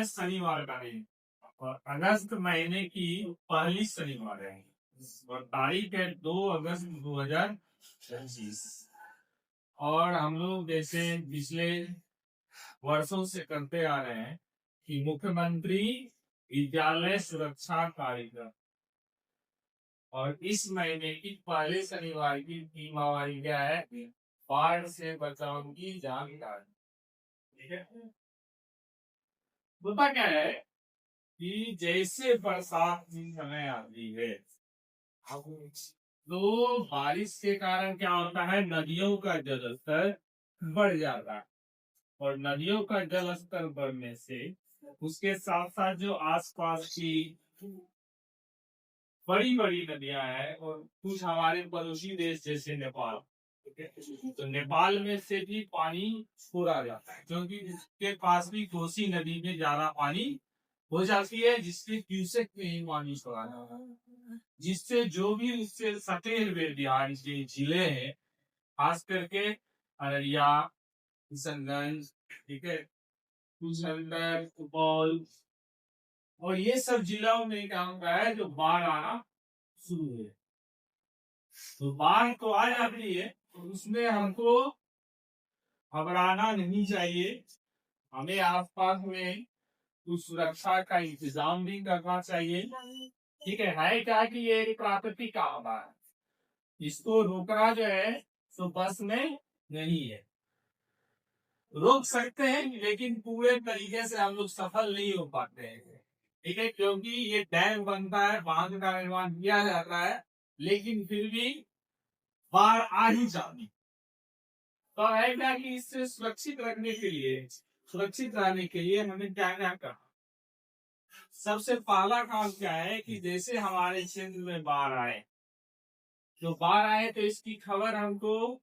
शनिवार का नहीं और अगस्त महीने की पहली शनिवार है और तारीख है 2 अगस्त 2025। और हम लोग जैसे पिछले वर्षों से करते आ रहे हैं कि मुख्यमंत्री विद्यालय सुरक्षा कार्यक्रम और इस महीने की पहले शनिवार की थीम हमारी क्या है? बाढ़ से बचाव की जानकारी। ठीक है, होता क्या है कि जैसे बरसात की समय आती है तो बारिश के कारण क्या होता है, नदियों का जलस्तर बढ़ जाता है और नदियों का जलस्तर बढ़ने से उसके साथ साथ जो आसपास की बड़ी बड़ी नदियां हैं और कुछ हमारे पड़ोसी देश जैसे नेपाल, तो नेपाल में से भी पानी छोड़ा जाता है क्योंकि उसके पास भी कोसी नदी में ज्यादा पानी हो जाती है जिससे क्यूसेक में ही पानी छोड़ा जाता है, जिससे जो भी उससे सटे हुए बिहार के जिले हैं खास करके अररिया, किशनगंज, ठीक है, कुशीनगर, सुपौल और ये सब जिलों में क्या होता है जो बाढ़ आना शुरू है। तो बाढ़ तो आ जाती है तो उसमें हमको घबराना नहीं चाहिए, हमें आसपास में कुछ सुरक्षा का इंतजाम भी करना चाहिए। ठीक है क्या कि ये एक प्राकृतिक आपदा है, इसको रोकना जो है तो बस में नहीं है, रोक सकते हैं लेकिन पूरे तरीके से हम लोग सफल नहीं हो पाते हैं। ठीक है, क्योंकि ये डैम बनता है, बांध का निर्माण किया जाता है, लेकिन फिर भी बाढ़ आ ही जाती। तो है क्या कि इससे सुरक्षित रखने के लिए, सुरक्षित रहने के लिए हमें क्या क्या करना, सबसे पहला काम क्या है कि जैसे हमारे क्षेत्र में बाढ़ आए, तो बाढ़ आए तो इसकी खबर हमको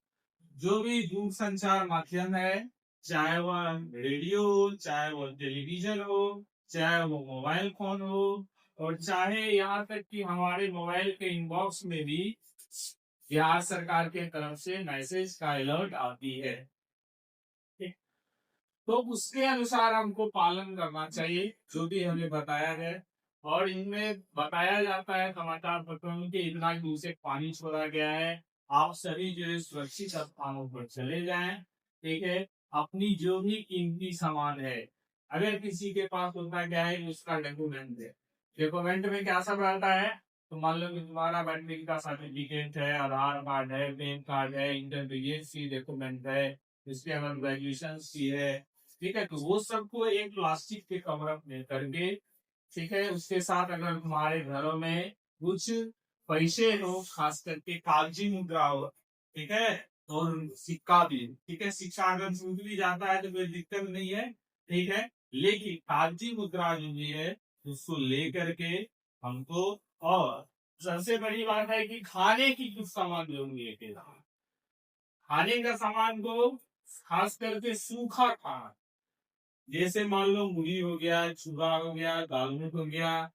जो भी दूरसंचार माध्यम है, चाहे वह रेडियो हो, चाहे वो टेलीविजन हो, चाहे वो मोबाइल फोन हो और चाहे यहाँ तक कि हमारे मोबाइल के इनबॉक्स में भी बिहार सरकार के तरफ से मैसेज का अलर्ट आती है, तो उसके अनुसार हमको पालन करना चाहिए जो भी हमें बताया है। और इनमें बताया जाता है समाचार पत्रों में कि इतना दूषित पानी छोड़ा गया है, आप सभी जो है सुरक्षित स्थानों पर चले जाएं। ठीक है, अपनी जो भी कीमती सामान है, अगर किसी के पास होता क्या है उसका डॉक्यूमेंट है, डॉक्यूमेंट में क्या सब रहता है, तो मान लो कि तुम्हारा मैट्रिक का सर्टिफिकेट है, आधार कार्ड है, पैन कार्ड है, इंटरमीडिएट की डॉक्यूमेंट है, इसके अगर ग्रेजुएशन की है, ठीक है, तो वो सबको एक प्लास्टिक के कवर में करके, ठीक है, उसके साथ अगर तुम्हारे घरों में कुछ पैसे हो, खास करके कागजी मुद्रा हो, ठीक है, और सिक्का भी, ठीक है, सिक्का अगर छूट भी जाता है तो कोई दिक्कत नहीं है, ठीक है, लेकिन कागजी मुद्रा जो भी है उसको ले करके हमको, और सबसे बड़ी बात है कि खाने की कुछ सामान जरूरी है, खाने का सामान को खास करके सूखा खाना, जैसे मान लो मूली हो गया, चूड़ा हो गया, दालमोट हो गया,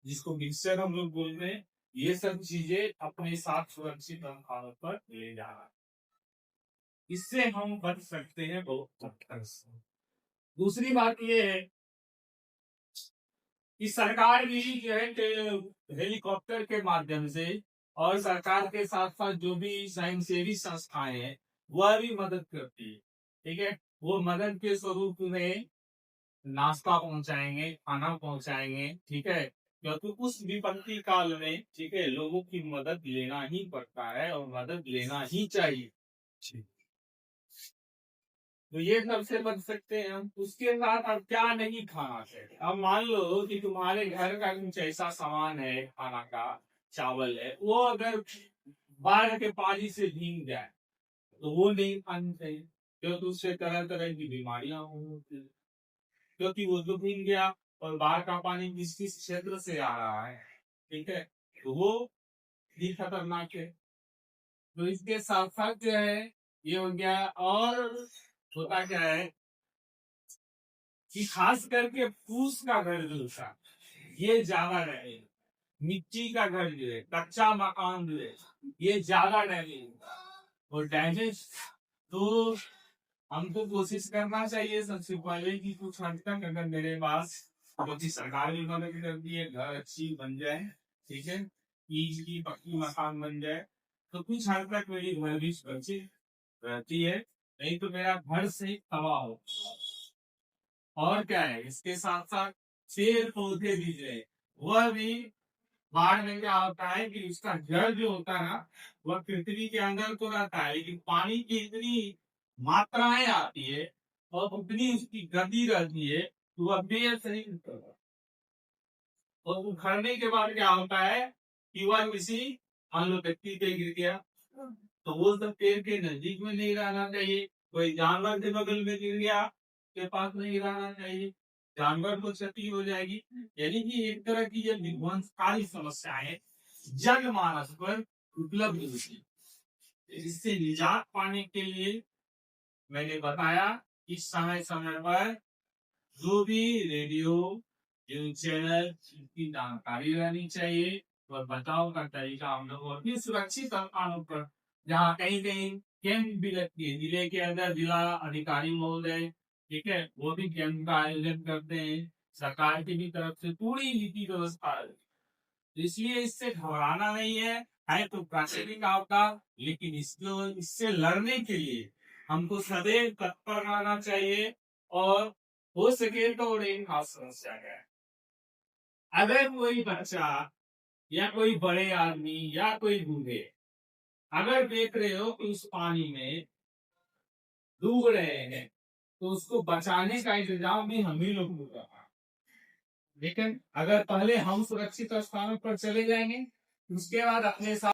जिसको मिक्सर हम लोग बोलते हैं, ये सब चीजें अपने साथ सुरक्षित स्थानों पर ले जाना, इससे हम बच सकते हैं बहुत हद तक। दूसरी बात ये है कि सरकार भी जो है हेलीकॉप्टर के माध्यम से और सरकार के साथ साथ जो भी स्वयंसेवी संस्थाएं हैं वह भी मदद करती है। ठीक है, वो मदद के स्वरूप में नाश्ता पहुंचाएंगे, खाना पहुंचाएंगे, ठीक है, क्योंकि उस विपत्ति काल में, ठीक है, लोगों की मदद लेना ही पड़ता है और मदद लेना ही चाहिए। तो ये सबसे बच सकते हैं हम। उसके साथ अब क्या नहीं खाना चाहिए, अब मान लो कि तुम्हारे घर का कुछ ऐसा सामान है, खाना का चावल है, वो अगर बाढ़ के पानी से भीग जाए तो वो नहीं खानी चाहिए, क्योंकि उससे तरह तरह की बीमारियां होती हैं, क्योंकि वो तो भीग गया और बाढ़ का पानी किस किस क्षेत्र से आ रहा है, ठीक है, तो वो भी खतरनाक है। तो इसके साथ साथ जो है ये हो गया, और होता क्या है कि खास करके फूस का घर जो था ये ज्यादा रहे, मिट्टी का घर जो है, कच्चा मकान जो है ये ज्यादा डैमेज और डैमेज, तो हमको कोशिश करना चाहिए सबसे पहले कि कुछ हद तक अगर मेरे पास क्योंकि सरकार भी मदद करती है, घर अच्छी बन जाए, ठीक है, ईंट की पक्की मकान बन जाए, तो कुछ हद तक मेरी घर भी सुरक्षित रहती है। नहीं तो मेरा घर से तबाह हो। और क्या है, इसके साथ साथ पेड़ पौधे भी जो है वह भी बाढ़ में क्या होता है कि उसका जल जो होता है ना, वह पृथ्वी के अंदर तो रहता है, लेकिन पानी की इतनी मात्राएं आती है और उतनी उसकी गति रहती है तो वह पेड़ से नहीं उखड़ता। और उखड़ने के बाद क्या होता है कि वह किसी मान लो व्यक्ति पे गिर गया, तो वो सब पेड़ के नजदीक में नहीं रहना चाहिए। कोई जानवर के बगल में गिर गया, के पास नहीं रहना चाहिए, जानवर को क्षति हो जाएगी। यानी कि एक तरह की ये विध्वंसकारी समस्याएं जनमानस पर उपलब्ध होती है। इससे निजात पाने के लिए मैंने बताया कि समय समय पर जो भी रेडियो न्यूज चैनल की जानकारी रहनी चाहिए और बचाव का तरीका हम लोग और भी सुरक्षित स्थानों पर जहाँ कहीं कहीं कैंप भी लगती है, जिले के अंदर जिला अधिकारी महोदय, ठीक है, वो भी कैंप का आयोजन करते हैं। सरकार की भी तरफ से पूरी नीति व्यवस्था है, इसलिए इससे घबराना नहीं है तो प्राकृतिक आपदा, लेकिन इससे लड़ने के लिए हमको सदैव तत्पर रहना चाहिए। और हो सके तो और एक खास समस्या है, अगर कोई बच्चा या कोई बड़े आदमी या कोई बूढ़े अगर देख रहे हो कि उस पानी में डूब रहे हैं तो उसको बचाने का इंतजाम भी हम ही लोग को करना है। लेकिन अगर पहले हम सुरक्षित स्थानों पर चले जाएंगे उसके बाद अपने साथ